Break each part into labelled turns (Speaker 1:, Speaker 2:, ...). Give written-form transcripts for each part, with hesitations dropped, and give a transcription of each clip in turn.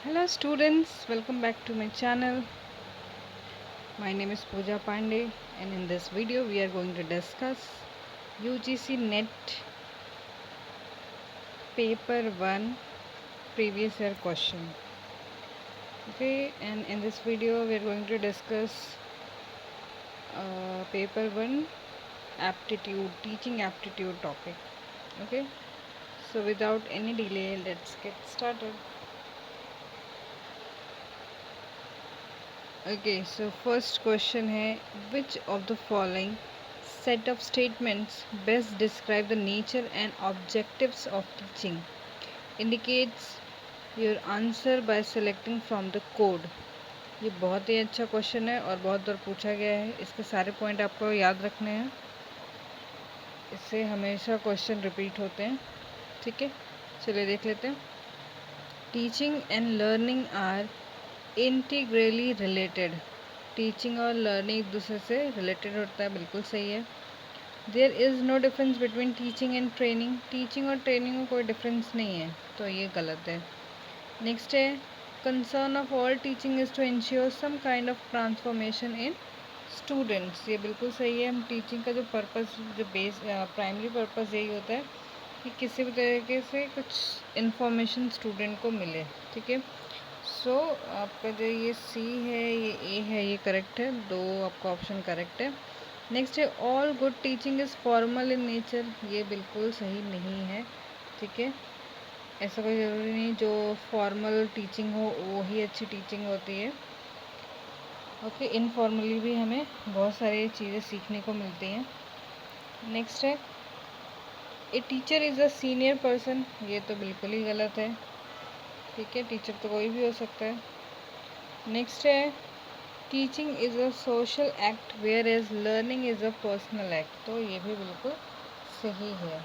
Speaker 1: Hello students, welcome back to my channel. My name is Pooja Pandey and in this video we are going to discuss UGC NET paper 1 previous year question. Okay, and in this video we are going to discuss paper 1 aptitude, teaching aptitude topic. Okay, so without any delay let's get started. Okay, so first question है, which of the following set of statements best describe the nature and objectives of teaching? Indicates your answer by selecting from the code. ये बहुत ही अच्छा question है और बहुत बार पूछा गया है. इसके सारे पॉइंट आपको याद रखने हैं. इससे हमेशा क्वेश्चन रिपीट होते हैं. ठीक है, चलिए देख लेते हैं. Teaching and learning are integrally related. Teaching और लर्निंग एक दूसरे से रिलेटेड होता है, बिल्कुल सही है. There is no difference between teaching and training. Teaching और ट्रेनिंग में कोई डिफरेंस नहीं है, तो ये गलत है. नेक्स्ट है, concern of all teaching is to ensure some kind of transformation in students. ये बिल्कुल सही है. हम टीचिंग का जो पर्पस, जो बेस प्राइमरी पर्पस यही होता है कि किसी भी तरीके से कुछ इन्फॉर्मेशन स्टूडेंट को मिले. ठीक है, सो आपका जो ये सी है, ये ए है, ये करेक्ट है. दो आपका ऑप्शन करेक्ट है. नेक्स्ट है, all good teaching is formal in nature. ये बिल्कुल सही नहीं है. ठीक है, ऐसा कोई ज़रूरी नहीं जो फॉर्मल टीचिंग हो वो ही अच्छी टीचिंग होती है. ओके, इनफॉर्मली भी हमें बहुत सारी चीज़ें सीखने को मिलती हैं. नेक्स्ट है, a teacher is a senior person. ये तो बिल्कुल ही गलत है. ठीक है, टीचर तो कोई भी हो सकता है. नेक्स्ट है, teaching is a social act whereas learning is a personal act. तो ये भी बिल्कुल सही है.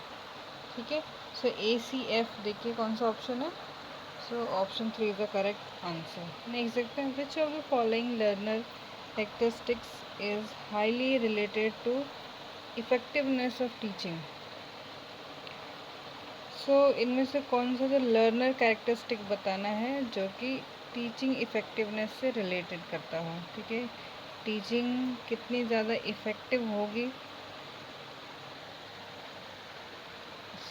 Speaker 1: ठीक है, सो ACF देखिए कौन सा ऑप्शन है. So option 3 is the correct answer. Next देखते हैं, which of the following learner characteristics is highly related to effectiveness of teaching. So इनमें से कौन सा जो लर्नर कैरेक्टरिस्टिक बताना है जो कि टीचिंग इफ़ेक्टिवनेस से रिलेटेड करता हो. ठीक है, टीचिंग कितनी ज़्यादा इफ़ेक्टिव होगी,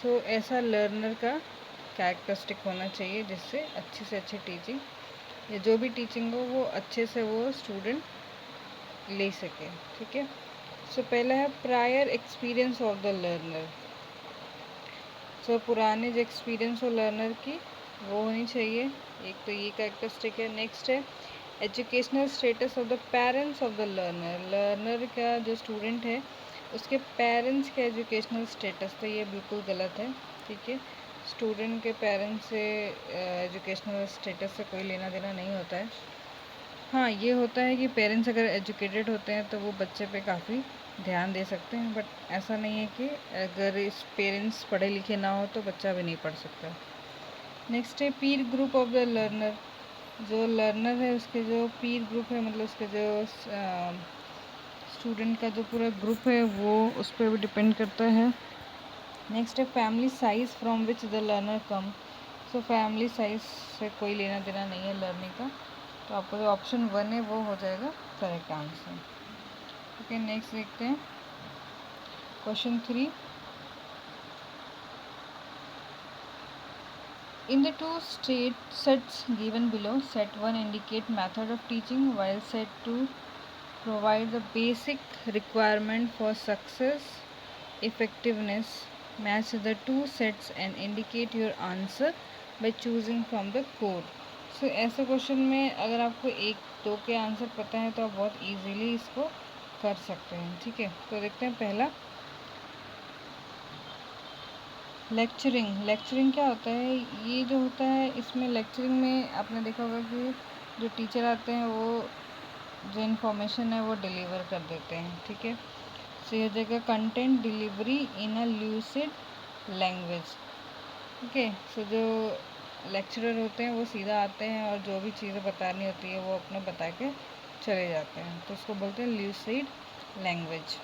Speaker 1: सो ऐसा लर्नर का कैरेक्टरिस्टिक होना चाहिए जिससे अच्छी से अच्छी टीचिंग या जो भी टीचिंग हो वो अच्छे से वो स्टूडेंट ले सके. ठीक है, सो पहला है prior experience of the learner. So पुराने जो एक्सपीरियंस हो लर्नर की वो होनी चाहिए. एक तो ये कैरेक्टरिस्टिक है. नेक्स्ट है, educational status of the parents of the learner. Learner का जो स्टूडेंट है उसके पेरेंट्स के एजुकेशनल स्टेटस, तो ये बिल्कुल गलत है. ठीक है, स्टूडेंट के पेरेंट्स से एजुकेशनल स्टेटस से कोई लेना देना नहीं होता है. हाँ, ये होता है कि पेरेंट्स अगर एजुकेटेड होते हैं तो वो बच्चे पे काफ़ी ध्यान दे सकते हैं, बट ऐसा नहीं है कि अगर इस पेरेंट्स पढ़े लिखे ना हो तो बच्चा भी नहीं पढ़ सकता. नेक्स्ट है, पीर ग्रुप ऑफ द लर्नर. जो लर्नर है उसके जो पीर ग्रुप है, मतलब उसके जो स्टूडेंट का जो पूरा ग्रुप है वो उस पर भी डिपेंड करता है. नेक्स्ट है, family size from which the learner come. So family size से कोई लेना देना नहीं है लर्निंग का, तो आपका जो ऑप्शन 1 है वो हो जाएगा करेक्ट आंसर. ओके, नेक्स्ट देखते हैं question 3. In the two sets given below, set 1 indicate method of teaching while set 2 provide the basic requirement for success. Effectiveness. Match the two sets and indicate your answer by choosing from the code. So ऐसे question में अगर आपको एक दो के answer पता है तो आप बहुत इजीली इसको कर सकते हैं. ठीक है, तो देखते हैं पहला, लेक्चरिंग. लेक्चरिंग क्या होता है? ये जो होता है इसमें लेक्चरिंग में आपने देखा होगा कि जो टीचर आते हैं वो जो इन्फॉर्मेशन है वो डिलीवर कर देते हैं. ठीक है, सो ये जगह कंटेंट डिलीवरी इन अ ल्यूसिड लैंग्वेज. ओके, सो जो लेक्चरर होते हैं वो सीधा आते हैं और जो भी चीज़ें बतानी होती है वो अपना बता के चले जाते हैं, तो उसको बोलते हैं ल्यूसिड लैंग्वेज.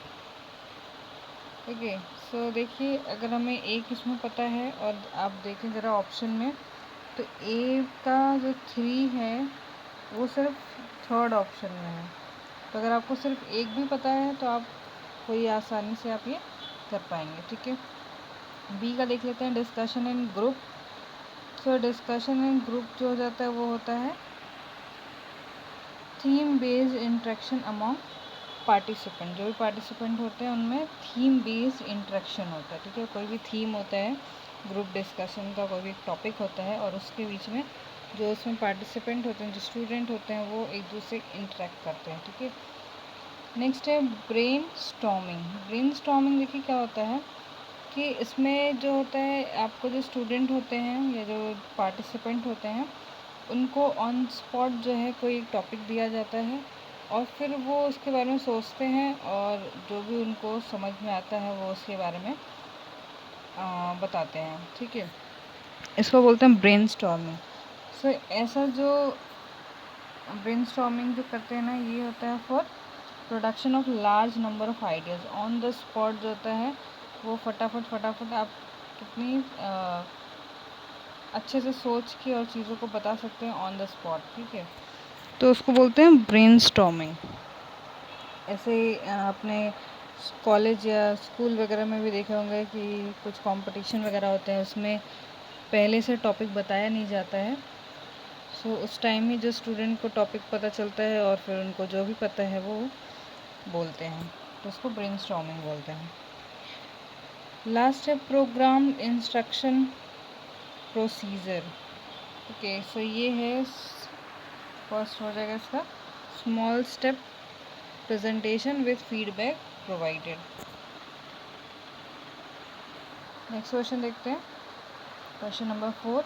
Speaker 1: ओके, सो देखिए अगर हमें एक इसमें पता है और आप देखें ज़रा ऑप्शन में, तो ए का जो 3 है वो सिर्फ थर्ड ऑप्शन में है। तो अगर आपको सिर्फ एक भी पता है तो आप कोई आसानी से आप ये कर पाएंगे, ठीक है। बी का देख लेते हैं, discussion in group. So discussion in group जो हो जाता है वो होता है theme based interaction among participant. जो भी पार्टिसिपेंट होते हैं उनमें थीम बेस्ड इंटरेक्शन होता है, ठीक है। कोई भी थीम होता है, ग्रुप डिस्कशन का कोई भी टॉपिक होता है और उसके बीच में जो उसमें पार्टिसिपेंट होते हैं, जो स्टूडेंट होते हैं, वो एक दूसरे से इंटरेक्ट करते हैं, ठीक है। नेक्स्ट है ब्रेन स्टॉर्मिंग। ब्रेन स्टॉर्मिंग देखिए क्या होता है कि इसमें जो होता है, आपको जो स्टूडेंट होते हैं या जो पार्टिसिपेंट होते हैं उनको ऑन स्पॉट जो है कोई एक टॉपिक दिया जाता है और फिर वो उसके बारे में सोचते हैं और जो भी उनको समझ में आता है वो उसके बारे में बताते हैं, ठीक है। इसको बोलते हैं ब्रेन स्टॉर्मिंग। सो ऐसा जो ब्रेन स्टॉर्मिंग जो करते हैं ना, ये होता है for production of large number of ideas on the spot. जो होता है वो फटाफट आप कितनी अच्छे से सोच के और चीज़ों को बता सकते हैं ऑन द स्पॉट, ठीक है। तो उसको बोलते हैं ब्रेन स्टॉर्मिंग। ऐसे अपने कॉलेज या स्कूल वगैरह में भी देखे होंगे कि कुछ कंपटीशन वगैरह होते हैं, उसमें पहले से टॉपिक बताया नहीं जाता है। सो उस टाइम ही जो स्टूडेंट को टॉपिक पता चलता है और फिर उनको जो भी पता है वो बोलते हैं, तो उसको ब्रेन स्टॉर्मिंग बोलते हैं। लास्ट है programme instruction procedure. Okay, so ये है फर्स्ट हो जाएगा इसका small step presentation with feedback provided. Next question देखते हैं, question number 4।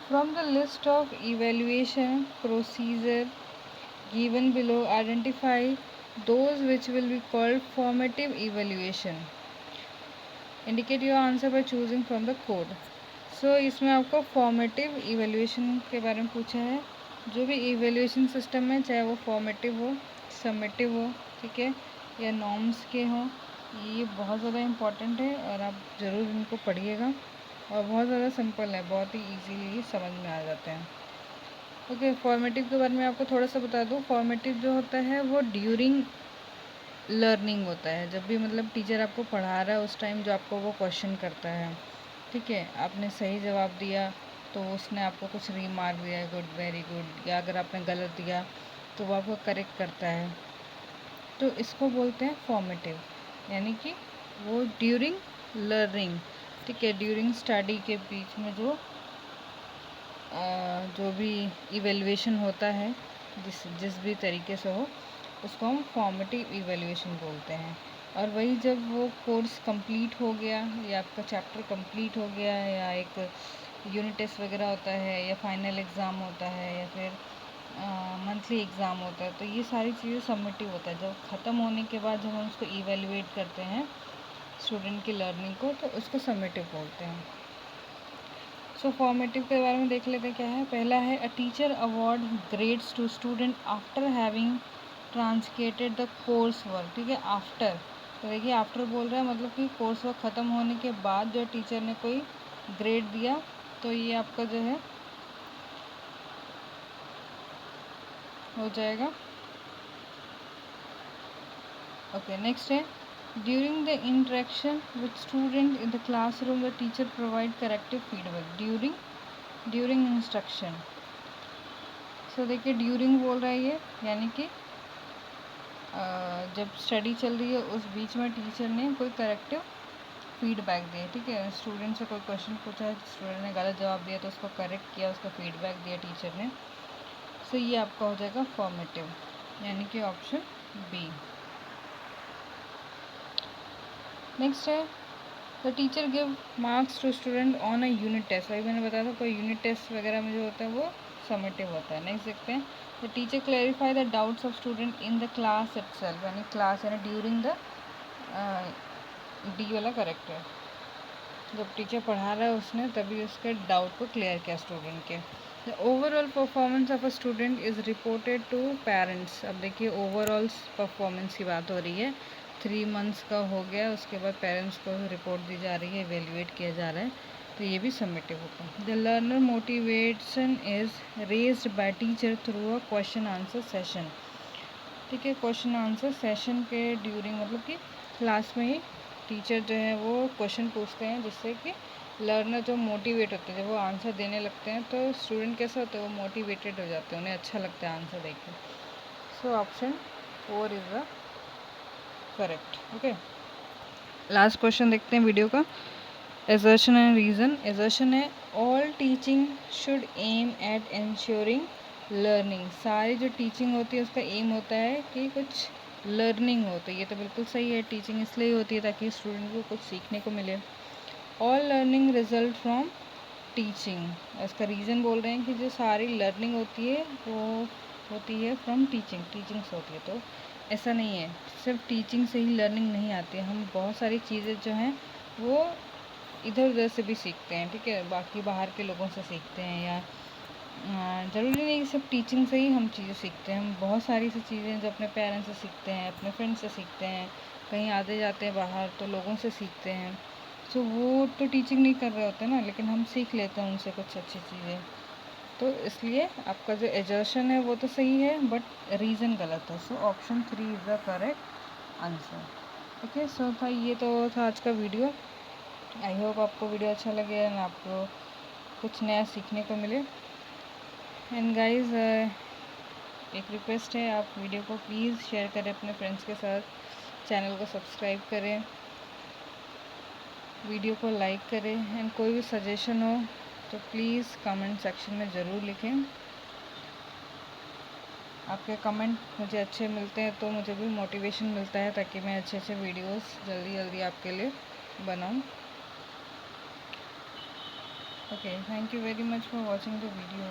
Speaker 1: From the list of evaluation procedure given below identify those which will be called formative evaluation. Indicate your answer by choosing from the code. So इसमें आपको formative evaluation के बारे में पूछा है। जो भी इवेल्युएशन सिस्टम है, चाहे वो फॉर्मेटिव हो, समेटिव हो, ठीक है, या नॉर्म्स के हों, ये बहुत ज़्यादा इम्पॉर्टेंट है और आप ज़रूर इनको पढ़िएगा। और बहुत ज़्यादा सिंपल है, बहुत ही इजीली समझ में आ जाते हैं। ओके, फॉर्मेटिव के बारे में आपको थोड़ा सा बता दूँ। फॉर्मेटिव जो होता है वो ड्यूरिंग लर्निंग होता है। जब भी मतलब टीचर आपको पढ़ा रहा है उस टाइम जो आपको वो क्वेश्चन करता है, ठीक है, आपने सही जवाब दिया तो उसने आपको कुछ रिमार्क दिया है, गुड, वेरी गुड, या अगर आपने गलत दिया तो वो आपको करेक्ट करता है। तो इसको बोलते हैं फॉर्मेटिव, यानी कि वो ड्यूरिंग लर्निंग, ठीक है, ड्यूरिंग स्टडी के बीच में जो भी इवेल्युएशन होता है, जिस भी तरीके से हो, उसको हम फॉर्मेटिव इवेल्युएशन बोलते हैं। और वही जब वो कोर्स कंप्लीट हो गया या आपका चैप्टर कंप्लीट हो गया या एक यूनिट टेस्ट वगैरह होता है या फाइनल एग्ज़ाम होता है या फिर मंथली एग्ज़ाम होता है, तो ये सारी चीज़ें सबमिटिव होता है। जब ख़त्म होने के बाद जब हम उसको इवेल्युएट करते हैं स्टूडेंट की लर्निंग को, तो उसको सबमिटिव बोलते हैं। सो फॉर्मेटिव के बारे में देख लेते हैं क्या है। पहला है a teacher award grades to student after having translated the course work, ठीक है, आफ्टर। तो देखिए आफ्टर बोल रहा है मतलब कि कोर्स वर्क ख़त्म होने के बाद जो टीचर ने कोई ग्रेड दिया, तो ये आपका जो है हो जाएगा। ओके, नेक्स्ट है during the interaction with student in the classroom the teacher provide corrective feedback during instruction. So देखिए ड्यूरिंग बोल रहा है ये, यानी कि जब स्टडी चल रही है उस बीच में टीचर ने कोई करेक्टिव फीडबैक दिया, ठीक है। स्टूडेंट से कोई क्वेश्चन पूछा है, स्टूडेंट ने गलत जवाब दिया तो उसको करेक्ट किया, उसका फीडबैक दिया टीचर ने। सो ये आपका हो जाएगा फॉर्मेटिव, यानी कि ऑप्शन बी। नेक्स्ट है the teacher give marks to student on a unit test. वही मैंने बताया था, कोई यूनिट टेस्ट वगैरह में जो होता है वो समेटिव होता है। नेक्स्ट देखते हैं the teacher clarify the doubts of student in the class itself, यानी क्लास यानी ड्यूरिंग द डी वाला करेक्ट है। जब टीचर पढ़ा रहा है उसने तभी उसके डाउट को क्लियर किया स्टूडेंट के। The overall performance of a student is reported to parents. अब देखिए ओवरऑल परफॉर्मेंस की बात हो रही है, 3 मंथ्स का हो गया, उसके बाद पेरेंट्स को रिपोर्ट दी जा रही है, इवेल्युएट किया जा रहा है। तो ये भी समेटिव होगा। The learner motivation is raised bye teacher through a question answer session. ठीक है, क्वेश्चन आंसर सेशन के ड्यूरिंग मतलब कि क्लास में ही टीचर जो है वो क्वेश्चन पूछते हैं, जिससे कि लर्नर जो मोटिवेट होते हैं, जब वो आंसर देने लगते हैं तो स्टूडेंट कैसा होता है, वो मोटिवेटेड हो जाते हैं, उन्हें अच्छा लगता है आंसर देख के। So option 4 is the correct. Okay, last question देखते हैं वीडियो का। assertion and reason। assertion है all teaching should aim at ensuring learning। सारी जो टीचिंग होती है उसका एम होता है कि कुछ लर्निंग हो, तो ये तो बिल्कुल सही है। टीचिंग इसलिए होती है ताकि स्टूडेंट को कुछ सीखने को मिले। All learning result from teaching. इसका रीज़न बोल रहे हैं कि जो सारी लर्निंग होती है वो होती है फ्रॉम टीचिंग, टीचिंग से होती है। तो ऐसा नहीं है, सिर्फ टीचिंग से ही लर्निंग नहीं आती है, हम बहुत सारी चीज़ें जो हैं वो इधर उधर से भी सीखते हैं। ठीक है, बाकी बाहर के लोगों से सीखते हैं, या ज़रूरी नहीं कि सिर्फ टीचिंग से ही हम चीज़ें सीखते हैं। हम बहुत सारी सी चीज़ें जो अपने पेरेंट्स से सीखते हैं, अपने फ्रेंड्स से सीखते हैं, कहीं आते जाते हैं बाहर तो लोगों से सीखते हैं। सो वो तो टीचिंग नहीं कर रहे होते ना, लेकिन हम सीख लेते हैं उनसे कुछ अच्छी चीज़ें। तो इसलिए आपका जो एजर्शन है वो तो सही है, बट रीज़न गलत है। So option 3 is the correct answer. Okay, so था ये तो था आज का वीडियो। आई होप आपको वीडियो अच्छा लगे एंड आपको कुछ नया सीखने को मिले। एंड गाइस, एक रिक्वेस्ट है, आप वीडियो को प्लीज़ शेयर करें अपने फ्रेंड्स के साथ, चैनल को सब्सक्राइब करें, वीडियो को लाइक करें, एंड कोई भी सजेशन हो तो प्लीज़ कमेंट सेक्शन में ज़रूर लिखें। आपके कमेंट मुझे अच्छे मिलते हैं तो मुझे भी मोटिवेशन मिलता है, ताकि मैं अच्छे अच्छे वीडियोस जल्दी जल्दी आपके लिए बनाऊं। Okay, thank you very much for watching the video.